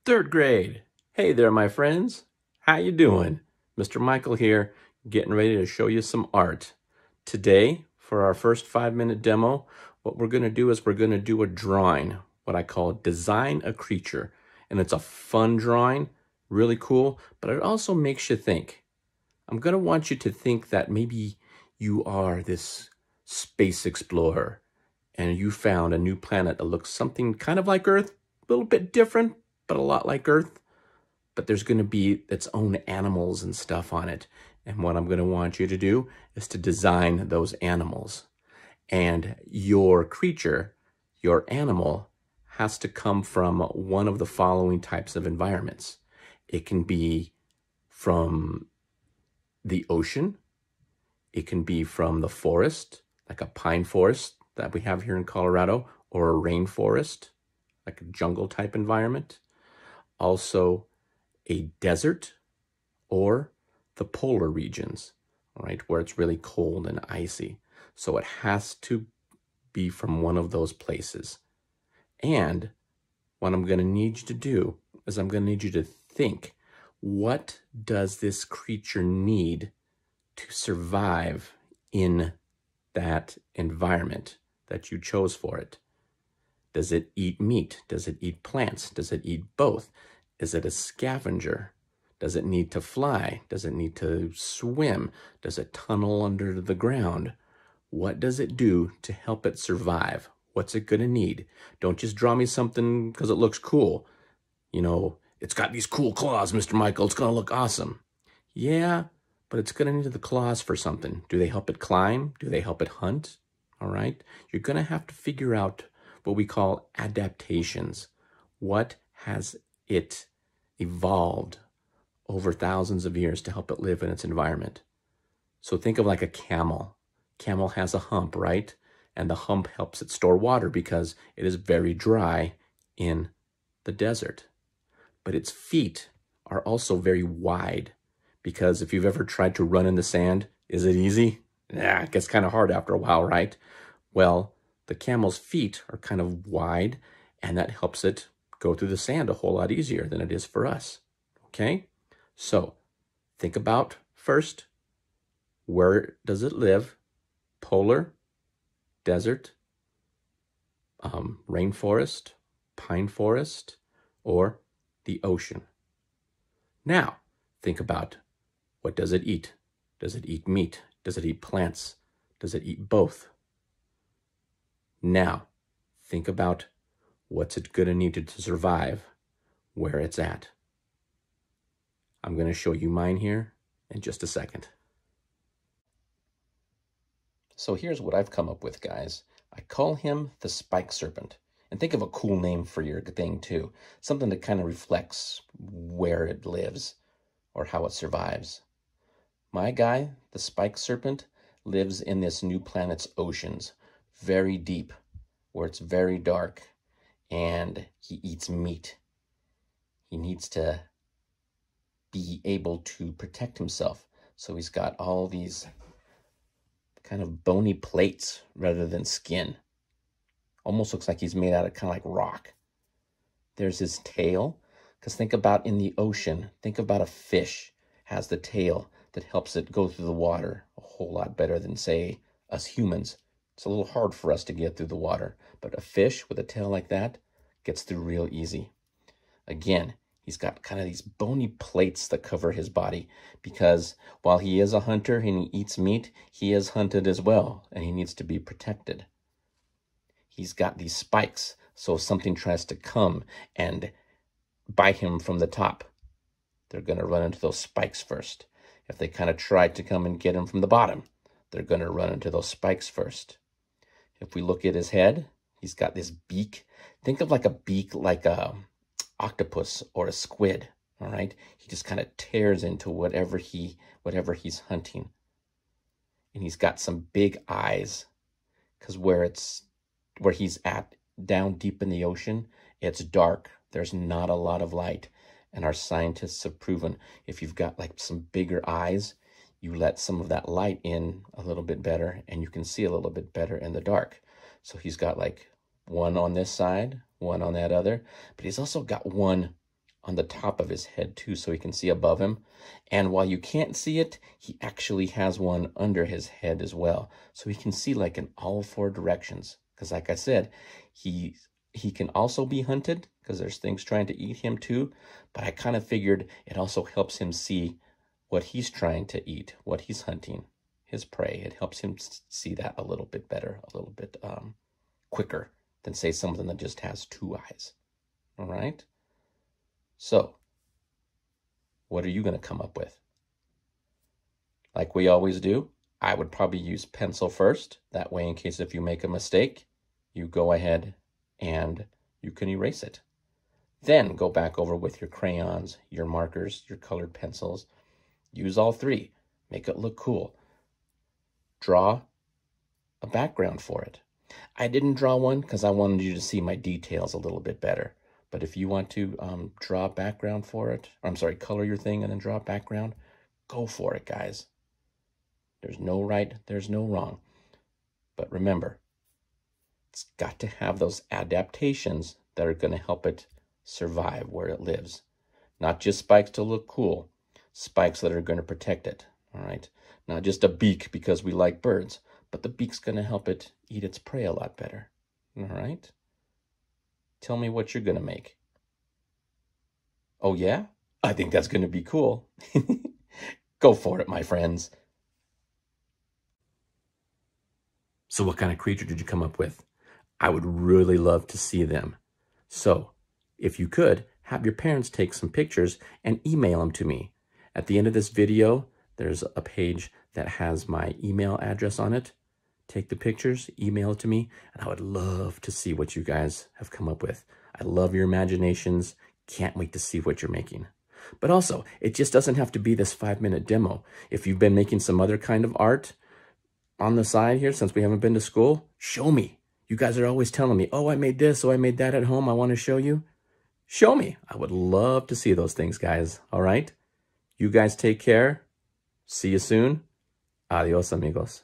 Third grade. Hey there, my friends. How you doing? Mr. Michael here, getting ready to show you some art. Today, for our first 5-minute demo, what we're going to do is we're going to do a drawing, what I call design a creature. And it's a fun drawing, really cool, but it also makes you think. I'm going to want you to think that maybe you are this space explorer and you found a new planet that looks something kind of like Earth, a little bit different, but a lot like Earth. But there's going to be its own animals and stuff on it. And what I'm going to want you to do is to design those animals. And your creature, your animal, has to come from one of the following types of environments. It can be from the ocean. It can be from the forest, like a pine forest that we have here in Colorado, or a rainforest, like a jungle type environment. Also a desert or the polar regions, right, where it's really cold and icy. So it has to be from one of those places. And what I'm going to need you to do is I'm going to need you to think, what does this creature need to survive in that environment that you chose for it? Does it eat meat? Does it eat plants? Does it eat both? Is it a scavenger? Does it need to fly? Does it need to swim? Does it tunnel under the ground? What does it do to help it survive? What's it gonna need? Don't just draw me something because it looks cool. You know, it's got these cool claws, Mr. Michael. It's gonna look awesome. Yeah, but it's gonna need the claws for something. Do they help it climb? Do they help it hunt? All right, you're gonna have to figure out what we call adaptations. What has it evolved over thousands of years to help it live in its environment? So think of like a camel. Camel has a hump, right? And the hump helps it store water because it is very dry in the desert. But its feet are also very wide because if you've ever tried to run in the sand, is it easy? Yeah, it gets kind of hard after a while, right? Well, the camel's feet are kind of wide, and that helps it go through the sand a whole lot easier than it is for us, okay? So think about first, where does it live? Polar, desert, rainforest, pine forest, or the ocean. Now, think about, what does it eat? Does it eat meat? Does it eat plants? Does it eat both? Now, think about, what's it gonna need to survive where it's at. I'm gonna show you mine here in just a second. So here's what I've come up with, guys. I call him the spike serpent. And think of a cool name for your thing too. Something that kind of reflects where it lives or how it survives. My guy, the spike serpent, lives in this new planet's oceans, very deep, where it's very dark, and he eats meat. He needs to be able to protect himself. So he's got all these kind of bony plates rather than skin. Almost looks like he's made out of kind of like rock. There's his tail, because think about in the ocean, think about a fish has the tail that helps it go through the water a whole lot better than, say, us humans. It's a little hard for us to get through the water, but a fish with a tail like that gets through real easy. Again, he's got kind of these bony plates that cover his body because while he is a hunter and he eats meat, he is hunted as well, and he needs to be protected. He's got these spikes, so if something tries to come and bite him from the top, they're going to run into those spikes first. If they kind of try to come and get him from the bottom, they're going to run into those spikes first. If we look at his head, he's got this beak. Think of like a beak like a octopus or a squid, all right? He just kind of tears into whatever he's hunting. And he's got some big eyes because where he's at, down deep in the ocean, it's dark. There's not a lot of light. And our scientists have proven if you've got like some bigger eyes, you let some of that light in a little bit better and you can see a little bit better in the dark. So he's got like one on this side, one on that other, but he's also got one on the top of his head too, so he can see above him. And while you can't see it, he actually has one under his head as well, so he can see like in all four directions. Because like I said, he can also be hunted because there's things trying to eat him too. But I kind of figured it also helps him see what he's trying to eat, what he's hunting, his prey. It helps him see that a little bit better, a little bit quicker than say something that just has two eyes. All right? So, what are you going to come up with? Like we always do, I would probably use pencil first. That way, in case if you make a mistake, you go ahead and you can erase it. Then go back over with your crayons, your markers, your colored pencils. Use all three. Make it look cool. Draw a background for it. I didn't draw one because I wanted you to see my details a little bit better. But if you want to draw a background for it, color your thing and then draw a background, go for it, guys. There's no right, there's no wrong. But remember, it's got to have those adaptations that are going to help it survive where it lives. Not just spikes to look cool, spikes that are going to protect it, all right? Not just a beak because we like birds, but the beak's going to help it eat its prey a lot better, all right? Tell me what you're going to make. Oh, yeah? I think that's going to be cool. Go for it, my friends. So what kind of creature did you come up with? I would really love to see them. So if you could, have your parents take some pictures and email them to me. At the end of this video, there's a page that has my email address on it. Take the pictures, email it to me, and I would love to see what you guys have come up with. I love your imaginations. Can't wait to see what you're making. But also, it just doesn't have to be this 5-minute demo. If you've been making some other kind of art on the side here, since we haven't been to school, show me. You guys are always telling me, oh, I made this, oh, I made that at home, I want to show you. Show me. I would love to see those things, guys. All right? You guys take care. See you soon. Adios, amigos.